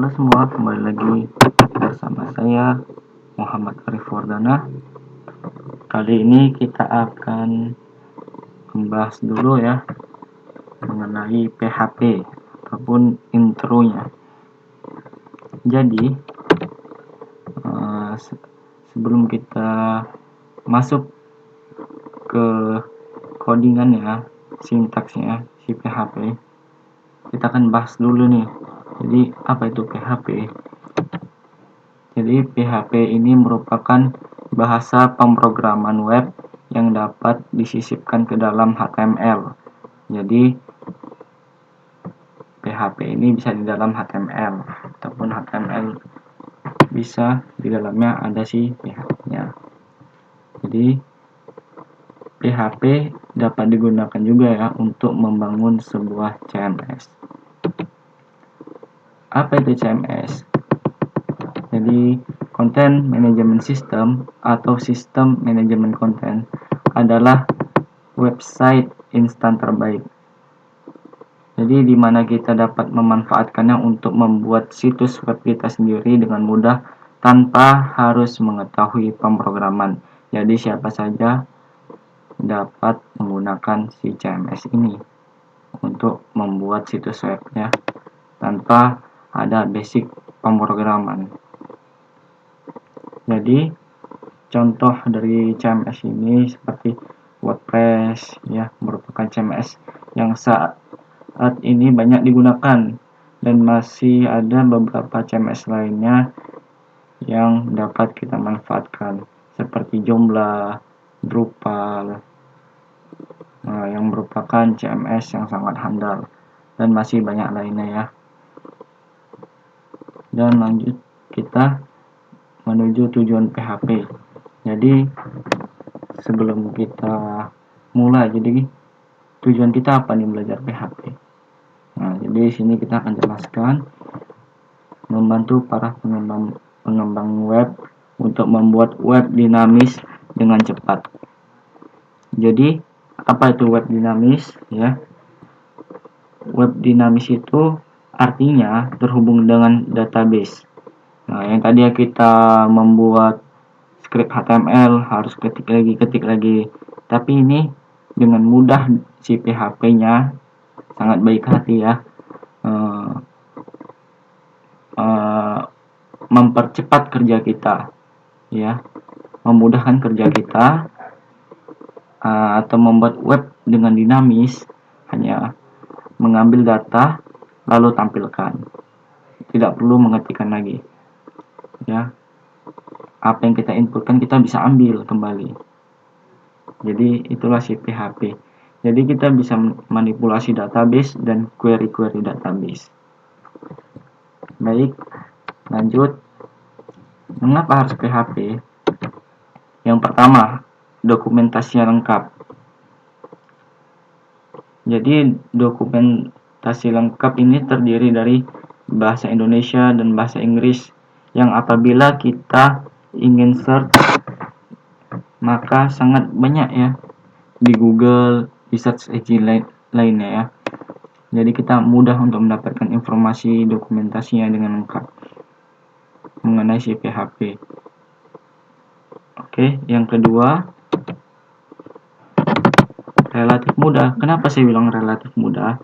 Halo semua, kembali lagi bersama saya Muhammad Arif Wardana. Kali ini kita akan membahas dulu ya mengenai PHP ataupun intronya. Jadi sebelum kita masuk ke codingannya, sintaksnya si PHP, kita akan bahas dulu nih. Jadi apa itu PHP? Jadi PHP ini merupakan bahasa pemrograman web yang dapat disisipkan ke dalam HTML. Jadi PHP ini bisa di dalam HTML ataupun HTML bisa di dalamnya ada si PHP-nya. Jadi PHP dapat digunakan juga ya untuk membangun sebuah CMS. Apa itu CMS? Jadi Content Management System atau Sistem Manajemen Konten adalah website instan terbaik. Jadi di mana kita dapat memanfaatkannya untuk membuat situs web kita sendiri dengan mudah tanpa harus mengetahui pemrograman. Jadi siapa saja dapat menggunakan si CMS ini untuk membuat situs webnya tanpa ada basic pemrograman. Jadi contoh dari CMS ini seperti WordPress ya, merupakan CMS yang saat ini banyak digunakan, dan masih ada beberapa CMS lainnya yang dapat kita manfaatkan seperti Joomla, Drupal, yang merupakan CMS yang sangat handal, dan masih banyak lainnya ya. Dan lanjut kita menuju tujuan PHP. Jadi sebelum kita mulai, jadi tujuan kita apa nih belajar PHP? Nah, jadi di sini kita akan jelaskan membantu para pengembang web untuk membuat web dinamis dengan cepat. Jadi apa itu web dinamis ya? Web dinamis itu artinya terhubung dengan database. Nah, yang tadi kita membuat script HTML harus ketik lagi, tapi ini dengan mudah si PHP-nya sangat baik hati ya, mempercepat kerja kita ya, memudahkan kerja kita, atau membuat web dengan dinamis hanya mengambil data lalu tampilkan, tidak perlu mengetikkan lagi ya. Apa yang kita inputkan kita bisa ambil kembali. Jadi itulah si PHP. Jadi kita bisa manipulasi database dan query-query database. Baik, lanjut. Mengapa harus PHP? Yang pertama, dokumentasinya lengkap. Jadi dokumentasi lengkap ini terdiri dari bahasa Indonesia dan bahasa Inggris, yang apabila kita ingin search maka sangat banyak ya di Google, di search engine lainnya ya. Jadi kita mudah untuk mendapatkan informasi dokumentasinya dengan lengkap mengenai si PHP. Oke, yang kedua, relatif mudah. Kenapa saya bilang relatif mudah?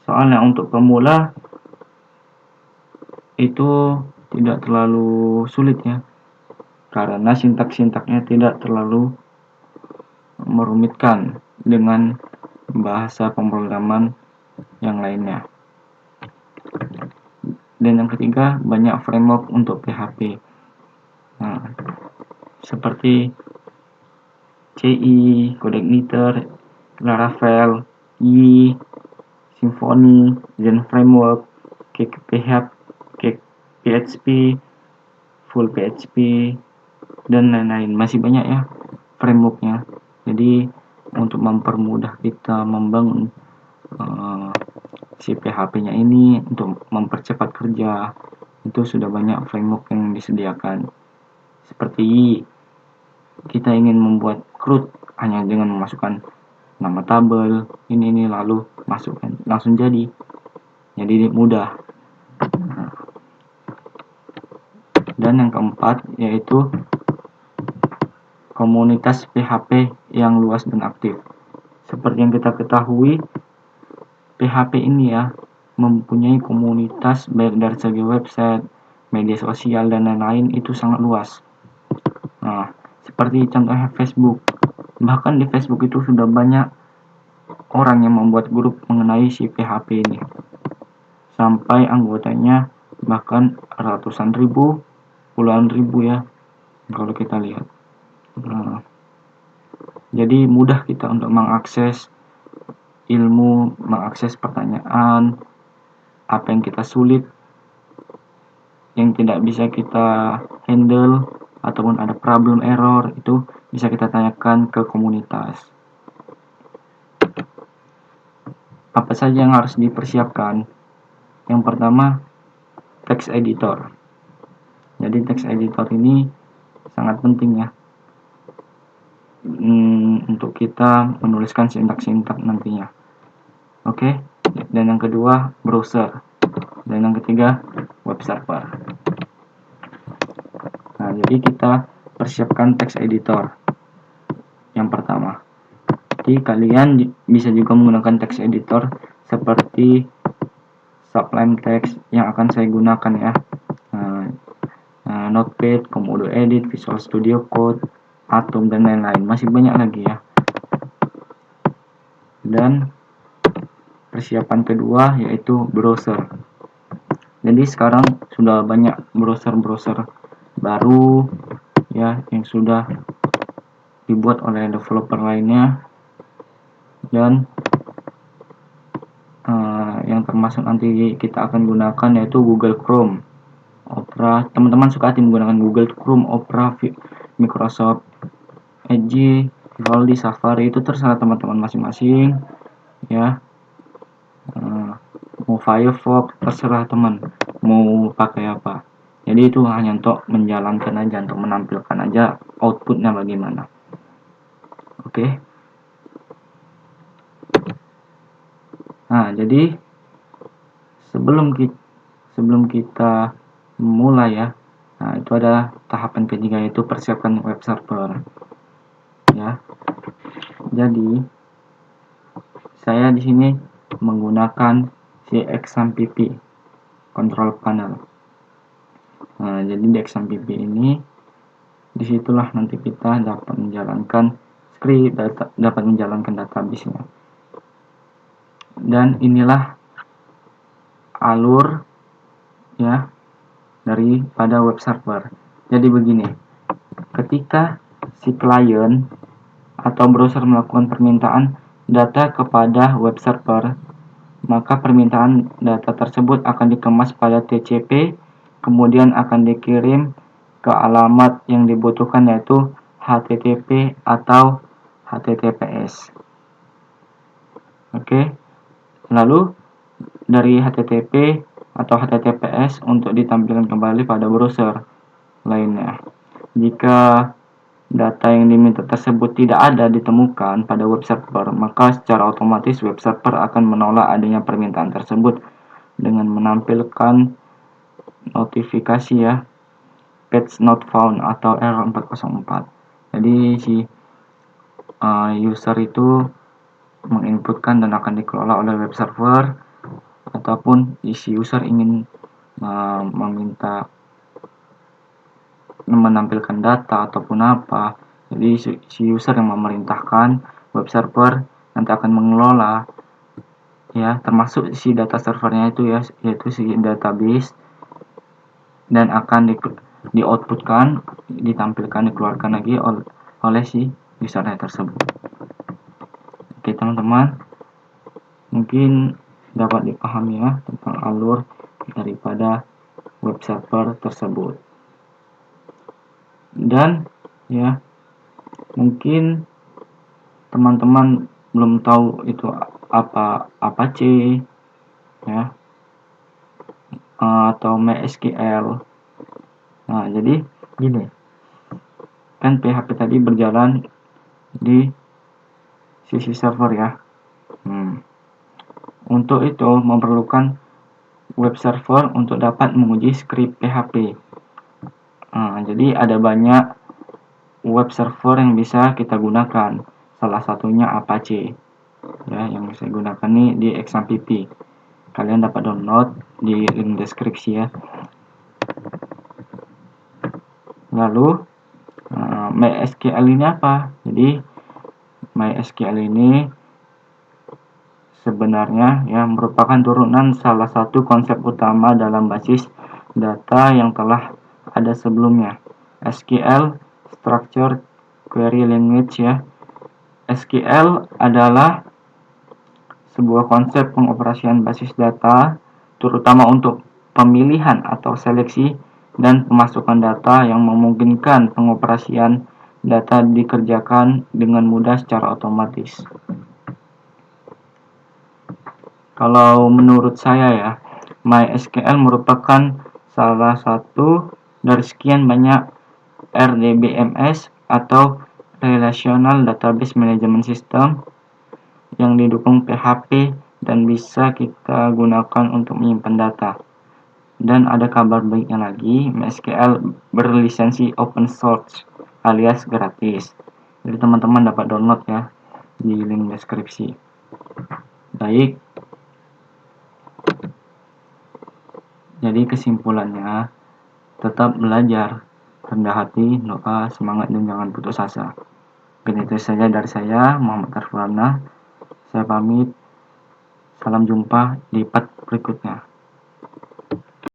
Soalnya untuk pemula itu tidak terlalu sulit ya, karena sintak-sintaknya tidak terlalu merumitkan dengan bahasa pemrograman yang lainnya. Dan yang ketiga, banyak framework untuk PHP. Nah, seperti CI, CodeIgniter, Laravel, Yi, Symfony, Zen Framework, PHP, Full PHP, dan lain-lain. Masih banyak ya frameworknya. Jadi untuk mempermudah kita membangun si PHP-nya ini, untuk mempercepat kerja, itu sudah banyak framework yang disediakan. Seperti kita ingin membuat CRUD hanya dengan memasukkan nama tabel ini lalu masukkan, langsung jadi mudah. Nah, Dan yang keempat yaitu komunitas PHP yang luas dan aktif. Seperti yang kita ketahui, PHP ini ya mempunyai komunitas baik dari segi website, media sosial, dan lain-lain itu sangat luas. Nah, seperti contohnya Facebook. Bahkan di Facebook itu sudah banyak orang yang membuat grup mengenai si PHP ini. Sampai anggotanya bahkan ratusan ribu, puluhan ribu ya, kalau kita lihat. Nah, jadi mudah kita untuk mengakses ilmu, mengakses pertanyaan, apa yang kita sulit, yang tidak bisa kita handle, ataupun ada problem error, itu bisa kita tanyakan ke komunitas. Apa saja yang harus dipersiapkan? Yang pertama, text editor. Jadi text editor ini sangat penting ya, untuk kita menuliskan sintak-sintak nantinya. Oke. Dan yang kedua, browser. Dan yang ketiga, web server. Nah, jadi kita persiapkan text editor yang pertama. Jadi kalian bisa juga menggunakan text editor seperti Sublime Text yang akan saya gunakan ya. Notepad, Komodo Edit, Visual Studio Code, Atom, dan lain-lain. Masih banyak lagi ya. Dan persiapan kedua yaitu browser. Jadi sekarang sudah banyak browser-browser baru ya yang sudah dibuat oleh developer lainnya, dan yang termasuk nanti kita akan gunakan yaitu Google Chrome, Opera. Teman-teman suka hati menggunakan Google Chrome, Opera, Microsoft Edge, Vivaldi, Safari, itu terserah teman-teman masing-masing ya. Mau Firefox, terserah teman mau pakai apa. Jadi itu hanya untuk menjalankan aja, untuk menampilkan aja outputnya bagaimana. Oke. Nah, jadi sebelum kita mulai ya, nah itu ada tahapan ketiga yaitu persiapkan web server ya. Jadi saya di sini menggunakan si XAMPP control panel. Nah, jadi di XAMPP ini disitulah nanti kita dapat menjalankan script, dapat menjalankan database-nya. Dan inilah alur ya daripada web server. Jadi begini, ketika si klien atau browser melakukan permintaan data kepada web server, maka permintaan data tersebut akan dikemas pada TCP, kemudian akan dikirim ke alamat yang dibutuhkan yaitu HTTP atau HTTPS. Oke. Lalu dari HTTP atau HTTPS untuk ditampilkan kembali pada browser lainnya. Jika data yang diminta tersebut tidak ada ditemukan pada web server, maka secara otomatis web server akan menolak adanya permintaan tersebut dengan menampilkan notifikasi ya, page not found atau error 404. Jadi si user itu menginputkan dan akan dikelola oleh web server, ataupun si user ingin meminta menampilkan data ataupun apa, jadi si user yang memerintahkan, web server nanti akan mengelola ya, termasuk si data servernya itu ya, yaitu si database, dan akan di outputkan, ditampilkan, dikeluarkan lagi oleh si usernya tersebut. Oke teman-teman, mungkin dapat dipahami ya tentang alur daripada web server tersebut. Dan ya, mungkin teman-teman belum tahu itu apa C ya, atau MySQL. Nah, jadi gini, kan PHP tadi berjalan di sisi server ya. Untuk itu memerlukan web server untuk dapat menguji script PHP. Jadi ada banyak web server yang bisa kita gunakan. Salah satunya Apache. Ya, yang saya gunakan nih di XAMPP. Kalian dapat download di link deskripsi ya. Lalu MySQL ini apa? Jadi MySQL ini sebenarnya ya merupakan turunan salah satu konsep utama dalam basis data yang telah ada sebelumnya. SQL, Structured Query Language ya. SQL adalah sebuah konsep pengoperasian basis data terutama untuk pemilihan atau seleksi dan pemasukan data yang memungkinkan pengoperasian data dikerjakan dengan mudah secara otomatis. Kalau menurut saya ya, MySQL merupakan salah satu dari sekian banyak RDBMS atau Relational Database Management System yang didukung PHP dan bisa kita gunakan untuk menyimpan data. Dan ada kabar baiknya lagi, MySQL berlisensi open source alias gratis. Jadi teman-teman dapat download ya di link deskripsi. Baik. Jadi kesimpulannya, tetap belajar, rendah hati, doa, semangat, dan jangan putus asa. Begitu saja dari saya, Muhammad Arfulana. Saya pamit. Salam jumpa di part berikutnya.